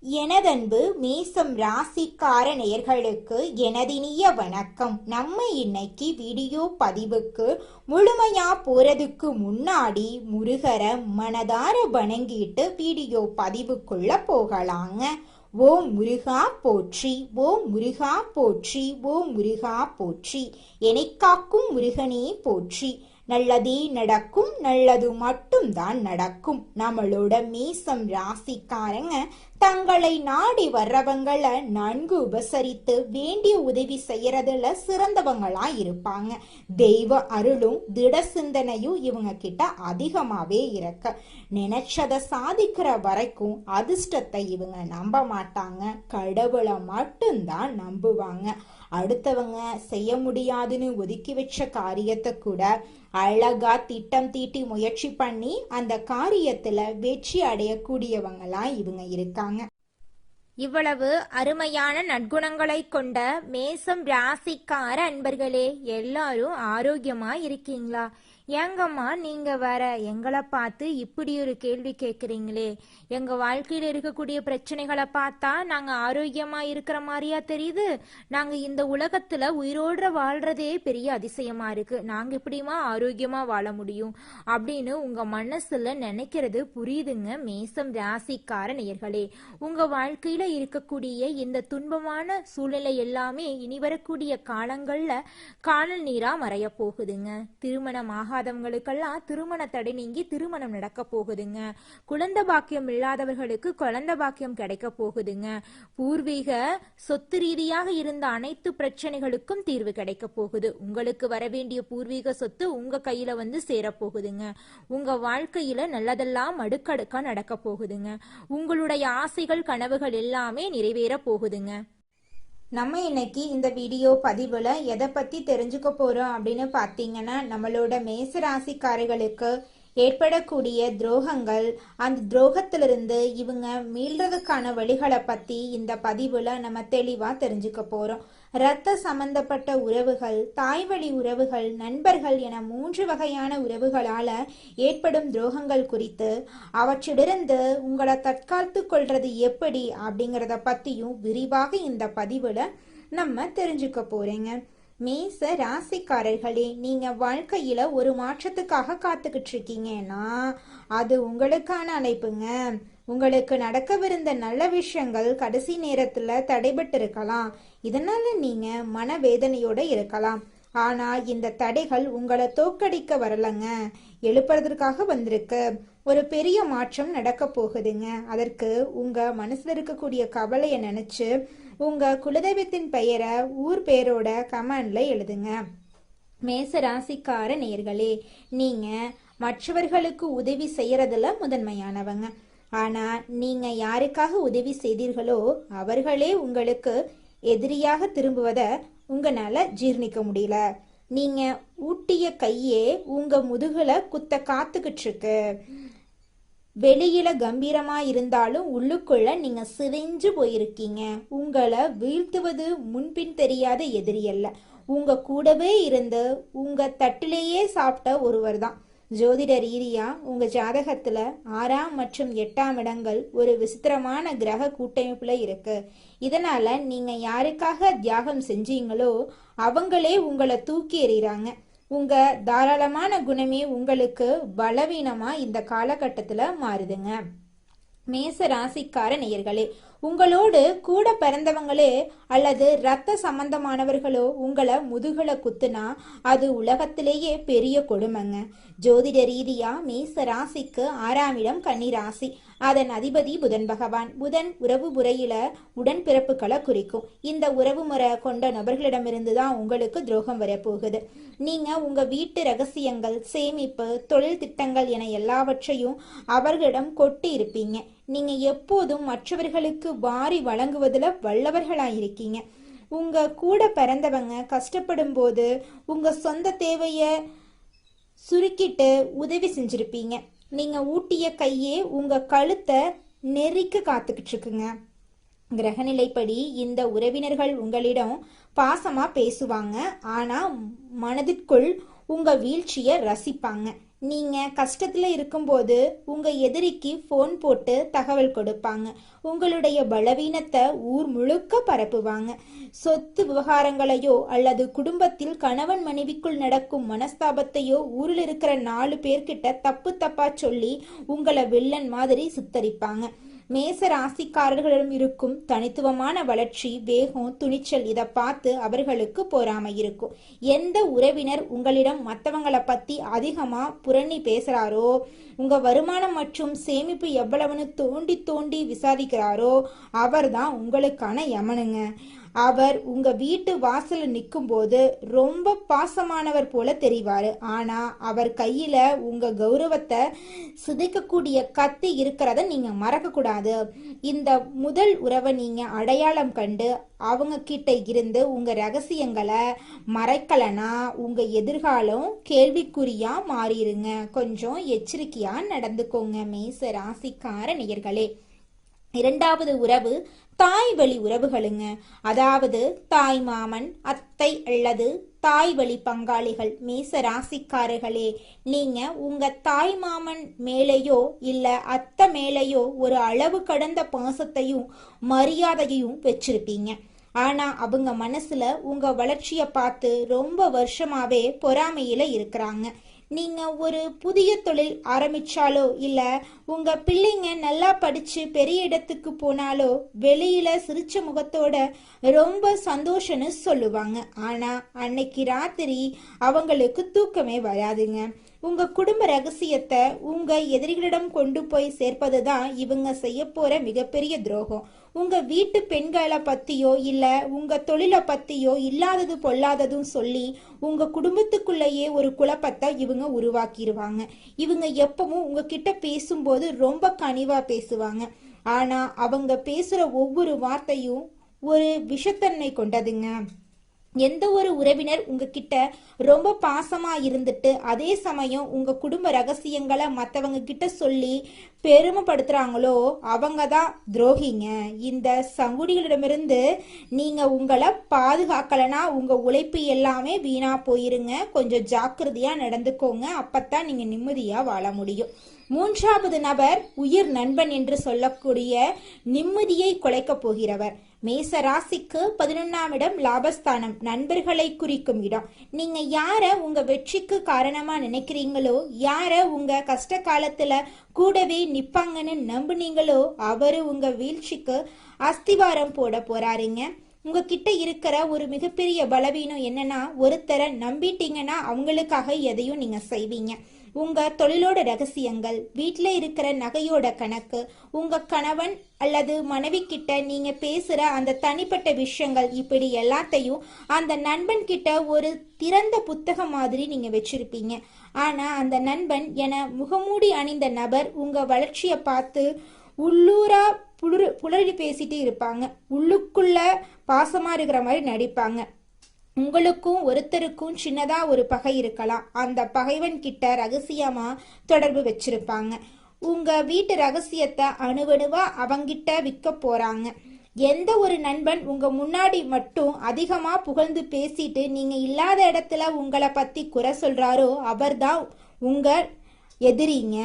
எனதன்பு மேசம் ராசிக்கார நேயர்களுக்கு எனதினிய வணக்கம். நம்ம இன்னைக்கு வீடியோ பதிவுக்கு முழுமையா போறதுக்கு முன்னாடி முருகரை மனதார வணங்கிட்டு வீடியோ பதிவுக்குள்ள போகலாங்க. ஓம் முருகா போற்றி, ஓம் முருகா போற்றி, ஓம் முருகா போற்றி. என்னை காக்கும் முருகனே போற்றி. நல்லதே நடக்கும், நல்லது மட்டும்தான் நடக்கும். நம்மளோட மேசம் ராசிக்காரங்க தங்களை நாடி வர்றவங்களை நன்கு உபசரித்து வேண்டிய உதவி செய்யறதுல சிறந்தவங்களா இருப்பாங்க. தெய்வ அருளும் திட சிந்தனையும் இவங்க கிட்ட அதிகமாவே இருக்கு. நினைச்சதை சாதிக்கிற வரைக்கும் அதிர்ஷ்டத்தை இவங்க நம்ப மாட்டாங்க, கடவுளை மட்டும்தான் நம்புவாங்க. அடுத்தவங்க செய்ய முடியாதுன்னு ஒதுக்கி வச்ச காரியத்தை கூட அழகா திட்டம் தீட்டி முயற்சி பண்ணி அந்த காரியத்துல வெற்றி அடையக்கூடியவங்களா இவங்க இருக்காங்க. இவ்வளவு அருமையான நற்குணங்களை கொண்ட மேசம் ராசிக்கார அன்பர்களே, எல்லாரும் ஆரோக்கியமா இருக்கீங்களா? ஏங்கம்மா நீங்க வேற எங்களை பார்த்து இப்படி ஒரு கேள்வி கேட்குறீங்களே? எங்க வாழ்க்கையில இருக்கக்கூடிய பிரச்சனைகளை பார்த்தா நாங்க ஆரோக்கியமா இருக்கிற மாதிரியா தெரியுது? நாங்க இந்த உலகத்துல உயிரோட வாழ்றதே பெரிய அதிசயமா இருக்கு. நாங்க எப்படிமா ஆரோக்கியமா வாழ முடியும் அப்படின்னு உங்க மனசுல நினைக்கிறது புரியுதுங்க. மேசம் ராசிக்கார நேயர்களே, உங்க வாழ்க்கையில இருக்கக்கூடிய இந்த துன்பமான சூழ்நிலை எல்லாமே இனி வரக்கூடிய காலங்கள்ல காணல் நீரா மறைய போகுதுங்க. திருமணமாக ஆகாதவங்களுக்கெல்லாம் திருமண தடை நீங்கி திருமணம் நடக்க போகுதுங்க. குழந்தை பாக்கியம் இல்லாதவர்களுக்கு குழந்தை பாக்கியம் கிடைக்க போகுதுங்க. பூர்வீக சொத்து ரீதியாக இருந்த அனைத்து பிரச்சனைகளுக்கும் தீர்வு கிடைக்க போகுது. உங்களுக்கு வர வேண்டிய பூர்வீக சொத்து உங்க கையில வந்து சேரப்போகுதுங்க. உங்க வாழ்க்கையில நல்லதெல்லாம் அடுக்கடுக்கா நடக்க போகுதுங்க. உங்களுடைய ஆசைகள் கனவுகள் எல்லாமே நிறைவேற போகுதுங்க. நம்ம இன்னைக்கு இந்த வீடியோ பதிவுல எதை பத்தி தெரிஞ்சுக்க போறோம் அப்படின்னு பாத்தீங்கன்னா, நம்மளோட மேசராசிக்காரர்களுக்கு ஏற்படக்கூடிய துரோகங்கள், அந்த துரோகத்திலிருந்து இவங்க மீள்றதுக்கான வழிகளை பத்தி இந்த பதிவுல நம்ம தெளிவா தெரிஞ்சுக்க போறோம். இரத்த சம்பந்தப்பட்ட உறவுகள், தாய்வழி உறவுகள், நண்பர்கள் என 3 வகையான உறவுகளால ஏற்படும் துரோகங்கள் குறித்து, அவற்றிலிருந்து உங்களை தற்காத்து கொள்றது எப்படி அப்படிங்கிறத பத்தியும் விரிவாக இந்த பதிவுல நம்ம தெரிஞ்சுக்க போறேங்க. மேச ராசிக்காரர்களே, நீங்க வாழ்க்கையில ஒரு மாற்றத்துக்காக காத்துக்கிட்டு இருக்கீங்கன்னா அது உங்களுக்கான அழைப்புங்க. உங்களுக்கு நடக்கவிருந்த நல்ல விஷயங்கள் கடைசி நேரத்துல தடைபட்டு இருக்கலாம். இதனால நீங்க மனவேதனையோட இருக்கலாம். ஆனா இந்த தடைகள் உங்களை தோக்கடிக்க வரலங்க, எழுப்புறதுக்காக வந்திருக்கு. ஒரு பெரிய மாற்றம் நடக்க போகுதுங்க. அதற்கு உங்க மனசுல இருக்கக்கூடிய கவலையை நினைச்சு உங்க குலதெய்வத்தின் பெயரை ஊர் பேரோட கமெண்ட்ல எழுதுங்க. மேச ராசிக்கார நேயர்களே, நீங்க மற்றவர்களுக்கு உதவி செய்யறதுல முதன்மையானவங்க. ஆனா நீங்க யாருக்காக உதவி செய்தீர்களோ அவர்களே உங்களுக்கு எதிரியாக திரும்புவதை உங்களால ஜீர்ணிக்க முடியல. நீங்க ஊட்டிய கையே உங்க முதுகுல குத்த காத்துக்கிட்டு இருக்கு. வெளியில கம்பீரமா இருந்தாலும் உள்ளுக்குள்ள நீங்க சிதைஞ்சு போயிருக்கீங்க. உங்களை வீழ்த்துவது முன்பின் தெரியாத எதிரி அல்ல, உங்க கூடவே இருந்து உங்க தட்டிலேயே சாப்பிட்ட ஒருவர் தான். ஜோதிட ரீதியா உங்க ஜாதகத்துல 6ஆம் மற்றும் 8ஆம் இடங்கள் ஒரு விசித்திரமான கிரக கூட்டமைப்புல இருக்கு. இதனால நீங்க யாருக்காக தியாகம் செஞ்சீங்களோ அவங்களே உங்களை தூக்கி எறிகிறாங்க. உங்க தாராளமான குணமே உங்களுக்கு பலவீனமா இந்த காலகட்டத்துல மாறுதுங்க. மேச ராசிக்கார நேயர்களே, உங்களோடு கூட பிறந்தவங்களே அல்லது இரத்த சம்பந்தமானவர்களோ உங்களை முதுகுல குத்துனா அது உலகத்திலேயே பெரிய கொடுமைங்க. ஜோதிட ரீதியா மேச ராசிக்கு 6ஆம் இடம் கன்னி ராசி. அதன் அதிபதி புதன் பகவான். புதன் உறவு முறையில உடன்பிறப்புகளை குறிக்கும். இந்த உறவு முறை கொண்ட நபர்களிடமிருந்து தான் உங்களுக்கு துரோகம் வரப்போகுது. நீங்க உங்க வீட்டு ரகசியங்கள், சேமிப்பு, தொழில் திட்டங்கள் என எல்லாவற்றையும் அவர்களிடம் கொட்டி இருப்பீங்க. நீங்க எப்போதும் மற்றவர்களுக்கு வாரி வழங்குவதில் வல்லவர்களாயிருக்கீங்க. உங்க கூட பிறந்தவங்க கஷ்டப்படும் போது உங்க சொந்த தேவைய சுருக்கிட்டு உதவி செஞ்சிருப்பீங்க. நீங்க ஊட்டிய கையே உங்க கழுத்தை நெரிக்க காத்துக்கிட்டு இருக்குங்க. கிரகநிலைப்படி இந்த உறவினர்கள் உங்களிடம் பாசமா பேசுவாங்க, ஆனா மனதிற்குள் உங்க வீழ்ச்சிய ரசிப்பாங்க. நீங்க கஷ்டத்துல இருக்கும்போது உங்க எதிரிக்கு ஃபோன் போட்டு தகவல் கொடுப்பாங்க. உங்களுடைய பலவீனத்தை ஊர் முழுக்க பரப்புவாங்க. சொத்து விவகாரங்களையோ அல்லது குடும்பத்தில் கணவன் மனைவிக்குள் நடக்கும் மனஸ்தாபத்தையோ ஊரில் இருக்கிற 4 பேர்கிட்ட தப்பு தப்பா சொல்லி உங்களை வில்லன் மாதிரி சித்தரிப்பாங்க. மேச ராசிக்காரர்களிடம் இருக்கும் தனித்துவமான வளர்ச்சி, வேகம், துணிச்சல் இதை பார்த்து அவர்களுக்கு பொறாமை இருக்கும். எந்த உறவினர் உங்களிடம் மற்றவங்களை பத்தி அதிகமா புரணி பேசுறாரோ, உங்க வருமானம் மற்றும் சேமிப்பு எவ்வளவுன்னு தோண்டி தோண்டி விசாரிக்கிறாரோ அவர்தான் உங்களுக்கான யமனுங்க. அவர் உங்க வீட்டு வாசல்ல நிற்கும் போது ரொம்ப பாசமானவர் போல தெரிவாரு. ஆனா அவர் கையில உங்க கௌரவத்தை சிதைக்கக்கூடிய கத்தி இருக்கிறத நீங்க மறக்க கூடாது. இந்த முதல் உறவை நீங்க அடையாளம் கண்டு அவங்க கிட்ட இருந்து உங்க ரகசியங்களை மறைக்கலனா உங்க எதிர்காலம் கேள்விக்குறியா மாறிடுங்க. கொஞ்சம் எச்சரிக்கையா நடந்துக்கோங்க மேச ராசிக்கார நேயர்களே. 2வது உறவு தாய் வழி உறவுகளுங்க. அதாவது தாய் மாமன், அத்தை அல்லது தாய் வழி பங்காளிகள். மேச ராசிக்காரர்களே, நீங்க உங்க தாய் மாமன் மேலேயோ இல்ல அத்தை மேலேயோ ஒரு அளவு கடந்த பாசத்தையும் மரியாதையையும் வச்சிருப்பீங்க. ஆனா அவங்க மனசுல உங்க வளர்ச்சியை பார்த்து ரொம்ப வருஷமாவே பொறாமையில இருக்கிறாங்க. நீங்க ஒரு புதிய தொழில் ஆரம்பிச்சாலோ இல்ல உங்க பிள்ளைங்க நல்லா படிச்சு பெரிய இடத்துக்கு போனாலோ வெளியில சிரிச்ச முகத்தோட ரொம்ப சந்தோஷம்னு சொல்லுவாங்க. ஆனா அன்னைக்கு ராத்திரி அவங்களுக்கு தூக்கமே வராதுங்க. உங்க குடும்ப ரகசியத்தை உங்க எதிரிகளிடம் கொண்டு போய் சேர்ப்பதுதான் இவங்க செய்ய போற மிகப்பெரிய துரோகம். உங்க வீட்டு பெண்களை பத்தியோ இல்ல உங்க தொழிலை பத்தியோ இல்லாதது பொல்லாததும் சொல்லி உங்க குடும்பத்துக்குள்ளேயே ஒரு குழப்பத்தை இவங்க உருவாக்கிடுவாங்க. இவங்க எப்பவும் உங்ககிட்ட பேசும்போது ரொம்ப கனிவா பேசுவாங்க. ஆனா அவங்க பேசுற ஒவ்வொரு வார்த்தையும் ஒரு விஷத்தன்மை கொண்டதுங்க. எந்த ஒரு உறவினர் உங்ககிட்ட ரொம்ப பாசமா இருந்துட்டு அதே சமயம் உங்க குடும்ப ரகசியங்களை மற்றவங்க கிட்ட சொல்லி பெருமைப்படுத்துறாங்களோ அவங்க தான் துரோகிங்க. இந்த சங்குடிகளிடமிருந்து நீங்க உங்களை பாதுகாக்கலனா உங்க உழைப்பு எல்லாமே வீணா போயிருங்க. கொஞ்சம் ஜாக்கிரதையா நடந்துக்கோங்க. அப்பத்தான் நீங்க நிம்மதியா வாழ முடியும். 3வது நபர் உயிர் நண்பன் என்று சொல்லக்கூடிய நிம்மதியை குலைக்க போகிறவர். மேச ராசிக்கு 11ஆம் இடம் லாபஸ்தானம், நண்பர்களை குறிக்கும் இடம். நீங்க யார உங்க வெற்றிக்கு காரணமா நினைக்கிறீங்களோ, யார உங்க கஷ்ட காலத்துல கூடவே நிப்பாங்கன்னு நம்புனீங்களோ அவரு உங்க வீழ்ச்சிக்கு அஸ்திவாரம் போட போறாருங்க. உங்ககிட்ட இருக்கிற ஒரு மிகப்பெரிய பலவீனம் என்னன்னா, ஒருத்தரை நம்பிட்டீங்கன்னா அவங்களுக்காக எதையும் நீங்க செய்வீங்க. உங்க தொழிலோட ரகசியங்கள், வீட்டில் இருக்கிற நகையோட கணக்கு, உங்க கணவன் அல்லது மனைவி கிட்ட நீங்க பேசுற அந்த தனிப்பட்ட விஷயங்கள், இப்படி எல்லாத்தையும் அந்த நண்பன் கிட்ட ஒரு திறந்த புத்தகம் மாதிரி நீங்க வச்சிருப்பீங்க. ஆனா அந்த நண்பன் என முகமூடி அணிந்த நபர் உங்க வளர்ச்சியை பார்த்து உள்ளூரா புலரி பேசிட்டு இருப்பாங்க. உள்ளுக்குள்ள பாசமா இருக்கிற மாதிரி நடிப்பாங்க. உங்களுக்கும் ஒருத்தருக்கும் சின்னதா ஒரு பகை இருக்கலாம். அந்த பகைவன் கிட்ட ரகசியமா தொடர்பு வச்சிருப்பாங்க. உங்க வீட்டு ரகசியத்தை அணுவணுவா அவங்கிட்ட விற்க போறாங்க. எந்த ஒரு நண்பன் உங்க முன்னாடி மட்டும் அதிகமா புகழ்ந்து பேசிட்டு நீங்க இல்லாத இடத்துல உங்களை பத்தி குறை சொல்றாரோ அவர்தான் உங்க எதிரிங்க.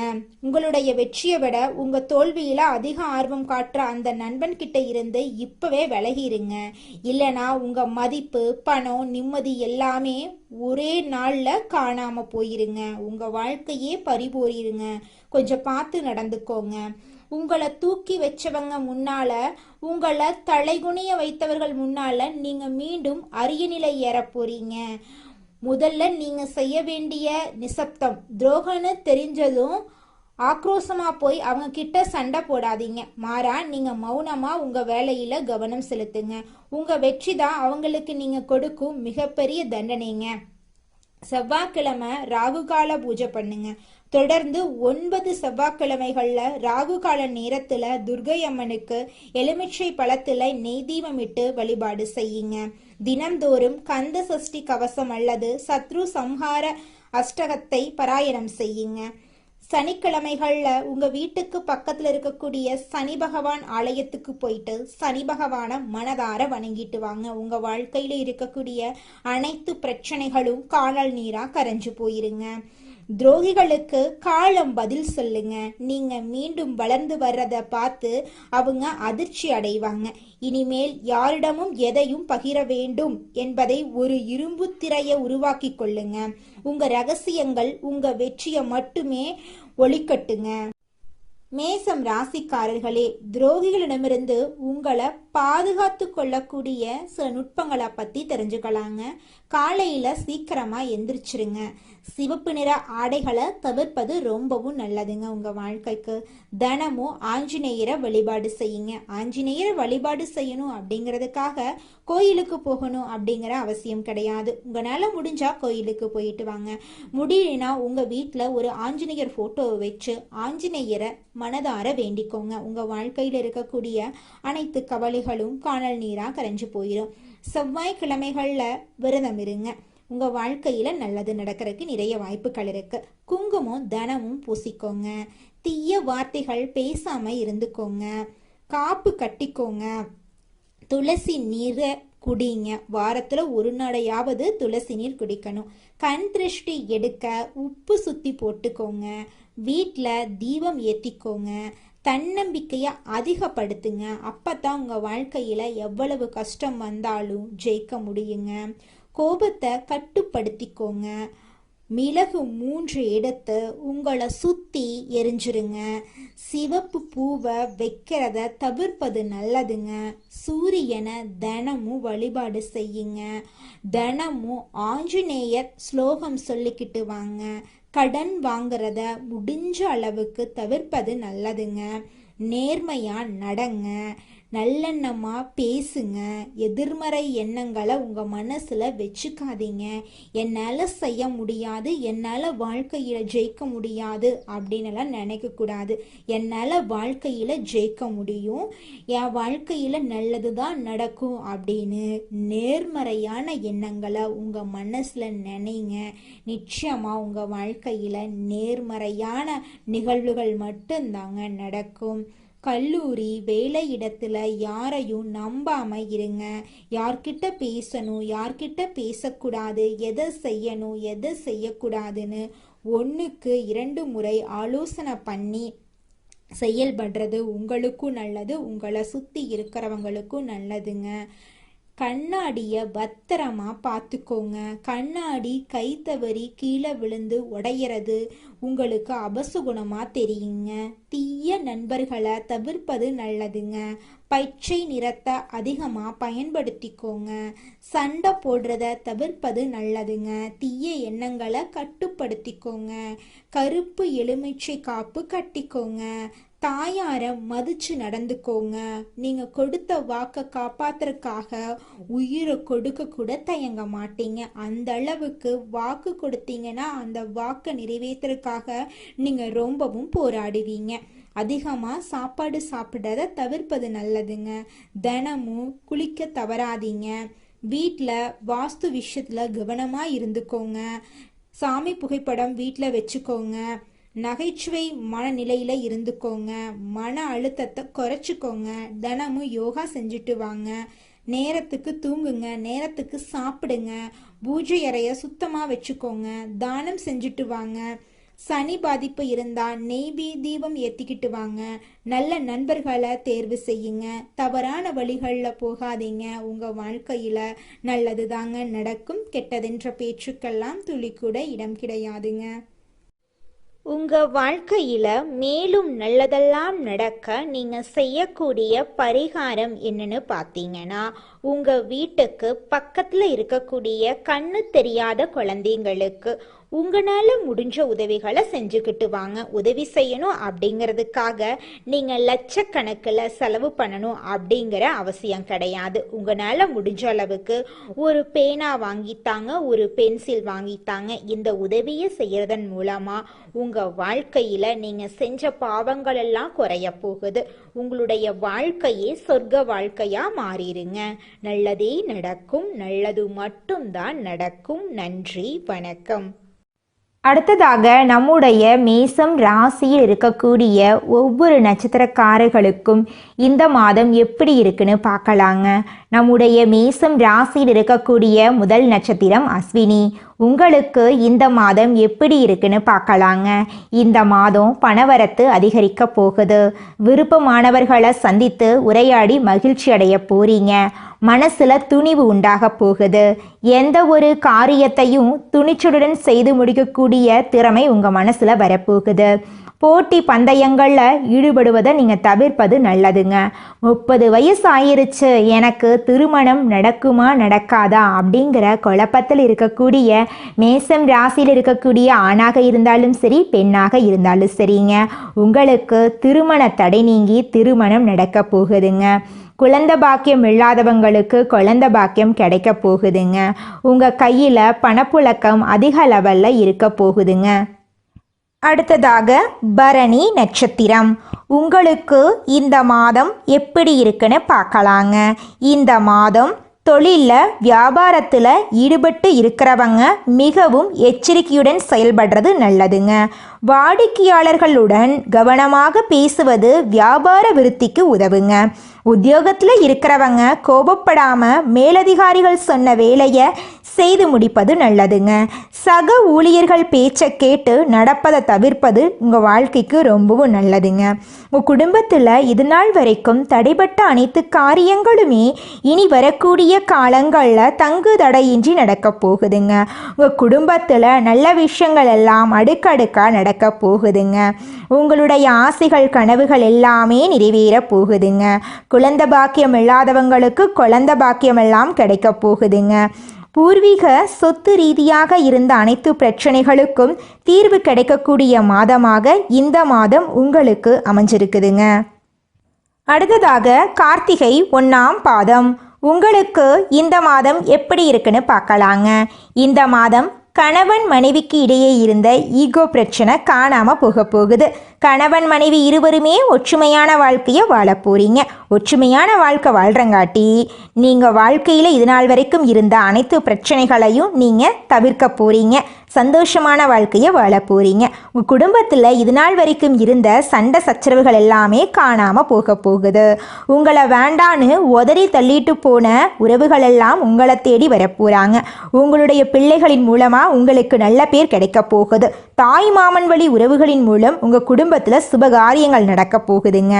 உங்களுடைய வெற்றியை விட உங்க தோல்வியில அதிக ஆர்வம் காட்டுற அந்த நண்பன் கிட்ட இருந்து இப்பவே விலகிருங்க. இல்லனா உங்க மதிப்பு, பணம், நிம்மதி எல்லாமே ஒரே நாள்ல காணாம போயிருங்க. உங்க வாழ்க்கையே பறிபோயிருங்க. கொஞ்சம் பார்த்து நடந்துக்கோங்க. உங்களை தூக்கி வச்சவங்க முன்னால, உங்களை தலைகுனிய வைத்தவர்கள் முன்னால நீங்க மீண்டும் அரியநிலை ஏற போறீங்க. முதல்ல நீங்க செய்ய வேண்டிய நிசப்தம். துரோகம்னு தெரிஞ்சதும் ஆக்ரோஷமா போய் அவங்க கிட்ட சண்டை போடாதீங்க. மாறா நீங்க மௌனமா உங்க வேலையில கவனம் செலுத்துங்க. உங்க வெற்றி தான் அவங்களுக்கு நீங்க கொடுக்கும் மிகப்பெரிய தண்டனைங்க. செவ்வாய்க்கிழமை ராகுகால பூஜை பண்ணுங்க. தொடர்ந்து 9 செவ்வாய்க்கிழமைகள்ல ராகுகால நேரத்துல துர்கை அம்மனுக்கு எலுமிச்சை பழத்துல நெய் தீபமிட்டு வழிபாடு செய்யுங்க. தினம்தோறும் கந்த சஷ்டி கவசம் அல்லது சத்ரு சம்ஹார அஷ்டகத்தை பாராயணம் செய்யுங்க. சனிக்கிழமைகள்ல உங்க வீட்டுக்கு பக்கத்துல இருக்கக்கூடிய சனி பகவான் ஆலயத்துக்கு போயிட்டு சனி பகவான மனதார வணங்கிட்டு வாங்க. உங்க வாழ்க்கையில இருக்கக்கூடிய அனைத்து பிரச்சனைகளும் காணல் நீரா கரைஞ்சு போயிருங்க. துரோகிகளுக்கு காலம் பதில் சொல்லுங்க. நீங்க மீண்டும் வளர்ந்து வர்றத பார்த்து அவங்க அதிர்ச்சி அடைவாங்க. இனிமேல் யாரிடமும் எதையும் பகிர வேண்டும் என்பதை ஒரு இரும்பு திரையை உருவாக்கி கொள்ளுங்க. உங்க ரகசியங்கள் உங்க வெற்றியை மட்டுமே ஒளிக்கட்டுங்க. மேசம் ராசிக்காரர்களே, துரோகிகளிடமிருந்து உங்களை பாதுகாத்து கொள்ளக்கூடிய சில நுட்பங்களை பத்தி தெரிஞ்சுக்கலாங்க. காலையில சீக்கிரமா எந்திரிச்சிருங்க. சிவப்பு நிற ஆடைகளை தவிர்ப்பது ரொம்பவும் நல்லதுங்க உங்க வாழ்க்கைக்கு. தினமும் ஆஞ்சநேயரை வழிபாடு செய்யுங்க. ஆஞ்சநேயரை வழிபாடு செய்யணும் அப்படிங்கிறதுக்காக கோயிலுக்கு போகணும் அப்படிங்கிற அவசியம் கிடையாது. உங்களால முடிஞ்சா கோயிலுக்கு போயிட்டு வாங்க. முடியலனா உங்க வீட்டில் ஒரு ஆஞ்சநேயர் போட்டோவை வச்சு ஆஞ்சநேயரை மனதார வேண்டிக்கோங்க. உங்க வாழ்க்கையில் இருக்கக்கூடிய அனைத்து கவலைகளும் காணல் நீரா கரைஞ்சு போயிடும். செவ்வாய்க்கிழமைகள்ல விரதம் இருங்க. உங்க வாழ்க்கையில நல்லது நடக்கிறதுக்கு நிறைய வாய்ப்புகள் இருக்கு. குங்குமம் தினமும் பூசிக்கோங்க. தீய வார்த்தைகள் பேசாம இருந்துக்கோங்க. காப்பு கட்டிக்கோங்க. துளசி நீரை குடிங்க. வாரத்துல ஒரு நாளையாவது துளசி நீர் குடிக்கணும். கண் திருஷ்டி எடுக்க உப்பு சுத்தி போட்டுக்கோங்க. வீட்டில் தீபம் ஏற்றிக்கோங்க. தன்னம்பிக்கையை அதிகப்படுத்துங்க. அப்பதான் உங்க வாழ்க்கையில எவ்வளவு கஷ்டம் வந்தாலும் ஜெயிக்க முடியுங்க. கோபத்தை கட்டுப்படுத்திக்கோங்க. மிளகு 3 எடுத்து உங்களை சுத்தி எரிஞ்சிருங்க. சிவப்பு பூவை வைக்கிறத தவிர்ப்பது நல்லதுங்க. சூரியனை தினமும் வழிபாடு செய்யுங்க. தினமும் ஆஞ்சநேயர் ஸ்லோகம் சொல்லிக்கிட்டு வாங்க. கடன் வாங்குறத முடிஞ்ச அளவுக்கு தவிர்ப்பது நல்லதுங்க. நேர்மையா நடங்க. நல்லெண்ணமா பேசுங்க. எதிர்மறை எண்ணங்களை உங்க மனசுல வச்சுக்காதீங்க. என்னால செய்ய முடியாது, என்னால வாழ்க்கையில ஜெயிக்க முடியாது அப்படின்னு எல்லாம் நினைக்க கூடாது. என்னால வாழ்க்கையில ஜெயிக்க முடியும், என் வாழ்க்கையில நல்லதுதான் நடக்கும் அப்படின்னு நேர்மறையான எண்ணங்களை உங்க மனசுல நினைங்க. நிச்சயமா உங்க வாழ்க்கையில நேர்மறையான நிகழ்வுகள் மட்டும்தாங்க நடக்கும். கல்லூரி வேலை இடத்துல யாரையும் நம்பாம இருங்க. யார்கிட்ட பேசணும், யார்கிட்ட பேசக்கூடாது, எதை செய்யணும், எதை செய்யக்கூடாதுன்னு 1க்கு 2 முறை ஆலோசனை பண்ணி செயல்படுறது உங்களுக்கும் நல்லது, உங்களை சுத்தி இருக்கிறவங்களுக்கும் நல்லதுங்க. கண்ணாடியை பத்திரமா பார்த்துக்கோங்க. கண்ணாடி கை தவறி கீழே விழுந்து உடையிறது உங்களுக்கு அபசுகுணமா தெரியுங்க. தீய நண்பர்களை தவிர்ப்பது நல்லதுங்க. பச்சை நிறத்தை அதிகமாக பயன்படுத்திக்கோங்க. சண்டை போடுறத தவிர்ப்பது நல்லதுங்க. தீய எண்ணங்களை கட்டுப்படுத்திக்கோங்க. கருப்பு எலுமிச்சை காப்பு கட்டிக்கோங்க. தாயார மதிச்சு நடந்துக்கோங்க. நீங்க கொடுத்த வாக்க காப்பாத்துறதுக்காக உயிரை கொடுக்க கூட தயங்க மாட்டீங்க. அந்த அளவுக்கு வாக்கு கொடுத்தீங்கன்னா அந்த வாக்கை நிறைவேற்றுறதுக்காக நீங்க ரொம்பவும் போராடுவீங்க. அதிகமாக சாப்பாடு சாப்பிட்றத தவிர்ப்பது நல்லதுங்க. தினமும் குளிக்க தவறாதீங்க. வீட்டில் வாஸ்து விஷயத்தில் கவனமாக இருந்துக்கோங்க. சாமி புகைப்படம் வீட்டில் வச்சுக்கோங்க. நகைச்சுவை மனநிலையில் இருந்துக்கோங்க. மன அழுத்தத்தை குறைச்சிக்கோங்க. தினமும் யோகா செஞ்சுட்டு வாங்க. நேரத்துக்கு தூங்குங்க. நேரத்துக்கு சாப்பிடுங்க. பூஜை அறையை சுத்தமாக வச்சுக்கோங்க. தானம் செஞ்சுட்டு வாங்க. சனி பாதிப்பு இருந்தால் நெய் தீபம் ஏற்றிக்கிட்டு வாங்க. நல்ல நண்பர்களை தேர்வு செய்யுங்க. தவறான வழிகளில் போகாதீங்க. உங்கள் வாழ்க்கையில் நல்லது தாங்க நடக்கும். கெட்டதென்ற பேச்சுக்கெல்லாம் துளி கூட இடம் கிடையாதுங்க. உங்கள் வாழ்க்கையில் மேலும் நல்லதெல்லாம் நடக்க நீங்கள் செய்யக்கூடிய பரிகாரம் என்னன்னு பார்த்தீங்கன்னா, உங்கள் வீட்டுக்கு பக்கத்தில் இருக்கக்கூடிய கண்ணு தெரியாத குழந்தைங்களுக்கு உங்களால் முடிஞ்ச உதவிகளை செஞ்சுக்கிட்டு வாங்க. உதவி செய்யணும் அப்படிங்கிறதுக்காக நீங்கள் லட்சக்கணக்கில் செலவு பண்ணணும் அப்படிங்கிற அவசியம் கிடையாது. உங்களால் முடிஞ்ச அளவுக்கு ஒரு பேனா வாங்கித்தாங்க, ஒரு பென்சில் வாங்கித்தாங்க. இந்த உதவியை செய்யறதன் மூலமாக உங்கள் வாழ்க்கையில் நீங்கள் செஞ்ச பாவங்கள் எல்லாம் குறைய போகுது. உங்களுடைய வாழ்க்கையே சொர்க்க வாழ்க்கையாக மாறிடுங்க. நல்லதே நடக்கும். நல்லது மட்டும்தான் நடக்கும். நன்றி, வணக்கம். அடுத்ததாக நம்முடைய மேசம் ராசியில் இருக்கக்கூடிய ஒவ்வொரு நட்சத்திரக்காரர்களுக்கும் இந்த மாதம் எப்படி இருக்குன்னு பார்க்கலாங்க. நம்முடைய மேசம் ராசியில் இருக்கக்கூடிய முதல் நட்சத்திரம் அஸ்வினி. உங்களுக்கு இந்த மாதம் எப்படி இருக்குன்னு பார்க்கலாங்க. இந்த மாதம் பணவரத்து அதிகரிக்க போகுது. விருப்பமானவர்களை சந்தித்து உரையாடி மகிழ்ச்சி அடைய போறீங்க. மனசுல துணிவு உண்டாக போகுது. எந்த ஒரு காரியத்தையும் துணிச்சலுடன் செய்து முடிக்கக்கூடிய திறமை உங்க மனசுல வரப்போகுது. போட்டி பந்தயங்களில் ஈடுபடுவதை நீங்கள் தவிர்ப்பது நல்லதுங்க. 30 வயசு ஆயிருச்சு, எனக்கு திருமணம் நடக்குமா நடக்காதா அப்படிங்கிற குழப்பத்தில் இருக்கக்கூடிய மேசம் ராசியில் இருக்கக்கூடிய ஆணாக இருந்தாலும் சரி பெண்ணாக இருந்தாலும் சரிங்க, உங்களுக்கு திருமண தடை நீங்கி திருமணம் நடக்க போகுதுங்க. குழந்தை பாக்கியம் இல்லாதவங்களுக்கு குழந்தை பாக்கியம் கிடைக்க போகுதுங்க. உங்கள் கையில் பணப்புழக்கம் அதிக லெவலில் இருக்க போகுதுங்க. அடுத்ததாக பரணி நட்சத்திரம். உங்களுக்கு இந்த மாதம் எப்படி இருக்குன்னு பார்க்கலாங்க. இந்த மாதம் தொழிலில் வியாபாரத்தில் ஈடுபட்டு இருக்கிறவங்க மிகவும் எச்சரிக்கையுடன் செயல்படுறது நல்லதுங்க. வாடிக்கையாளர்களுடன் கவனமாக பேசுவது வியாபார விருத்திக்கு உதவுங்க. உத்தியோகத்தில் இருக்கிறவங்க கோபப்படாமல் மேலதிகாரிகள் சொன்ன வேலையை செய்து முடிப்பது நல்லதுங்க. சக ஊழியர்கள் பேச்சை கேட்டு நடப்பதை தவிர்ப்பது உங்கள் வாழ்க்கைக்கு ரொம்பவும் நல்லதுங்க. உங்கள் குடும்பத்தில் இது நாள் வரைக்கும் தடைப்பட்ட அனைத்து காரியங்களுமே இனி வரக்கூடிய காலங்களில் தங்கு தடையின்றி நடக்க போகுதுங்க. உங்கள் குடும்பத்தில் நல்ல விஷயங்கள் எல்லாம் அடுக்கடுக்காக நடக்க போகுதுங்க. உங்களுடைய ஆசைகள் கனவுகள் எல்லாமே நிறைவேற போகுதுங்க. குழந்தை பாக்கியம் இல்லாதவங்களுக்கு குழந்தை பாக்கியம் எல்லாம் கிடைக்க போகுதுங்க. பூர்வீக சொத்து ரீதியாக இருந்த அனைத்து பிரச்சனைகளுக்கும் தீர்வு கிடைக்கக்கூடிய மாதமாக இந்த மாதம் உங்களுக்கு அமைஞ்சிருக்குதுங்க. அடுத்ததாக கார்த்திகை 1ஆம் பாதம். உங்களுக்கு இந்த மாதம் எப்படி இருக்குன்னு பார்க்கலாங்க. இந்த மாதம் கணவன் மனைவிக்கு இடையே இருந்த ஈகோ பிரச்சனை காணாமல் போக போகுது. கணவன் மனைவி இருவருமே ஒற்றுமையான வாழ்க்கையை வாழ போகிறீங்க. ஒற்றுமையான வாழ்க்கை வாழ்கிறங்காட்டி நீங்கள் வாழ்க்கையில் இது நாள் வரைக்கும் இருந்த அனைத்து பிரச்சனைகளையும் நீங்கள் தவிர்க்க போகிறீங்க. சந்தோஷமான வாழ்க்கையை வாழ போகிறீங்க. உங்கள் குடும்பத்தில் இது நாள் வரைக்கும் இருந்த சண்டை சச்சரவுகள் எல்லாமே காணாமல் போக போகுது. உங்களை வேண்டான்னு உதறி தள்ளிட்டு போன உறவுகள் எல்லாம் உங்களை தேடி வரப்போகிறாங்க. உங்களுடைய பிள்ளைகளின் மூலமாக உங்களுக்கு நல்ல பேர் கிடைக்க போகுது. தாய் மாமன் வழி உறவுகளின் மூலம் உங்கள் குடும்பத்தில் சுபகாரியங்கள் நடக்க போகுதுங்க.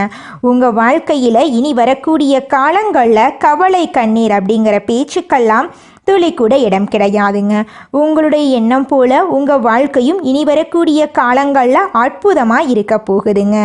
உங்கள் வாழ்க்கையில் இனி வரக்கூடிய காலங்களில் கவலை கண்ணீர் அப்படிங்கிற பேச்சுக்கெல்லாம் துளி கூட இடம் கிடையாதுங்க. உங்களுடைய எண்ணம் போல உங்கள் வாழ்க்கையும் இனி வரக்கூடிய காலங்களில் அற்புதமாக இருக்க போகுதுங்க.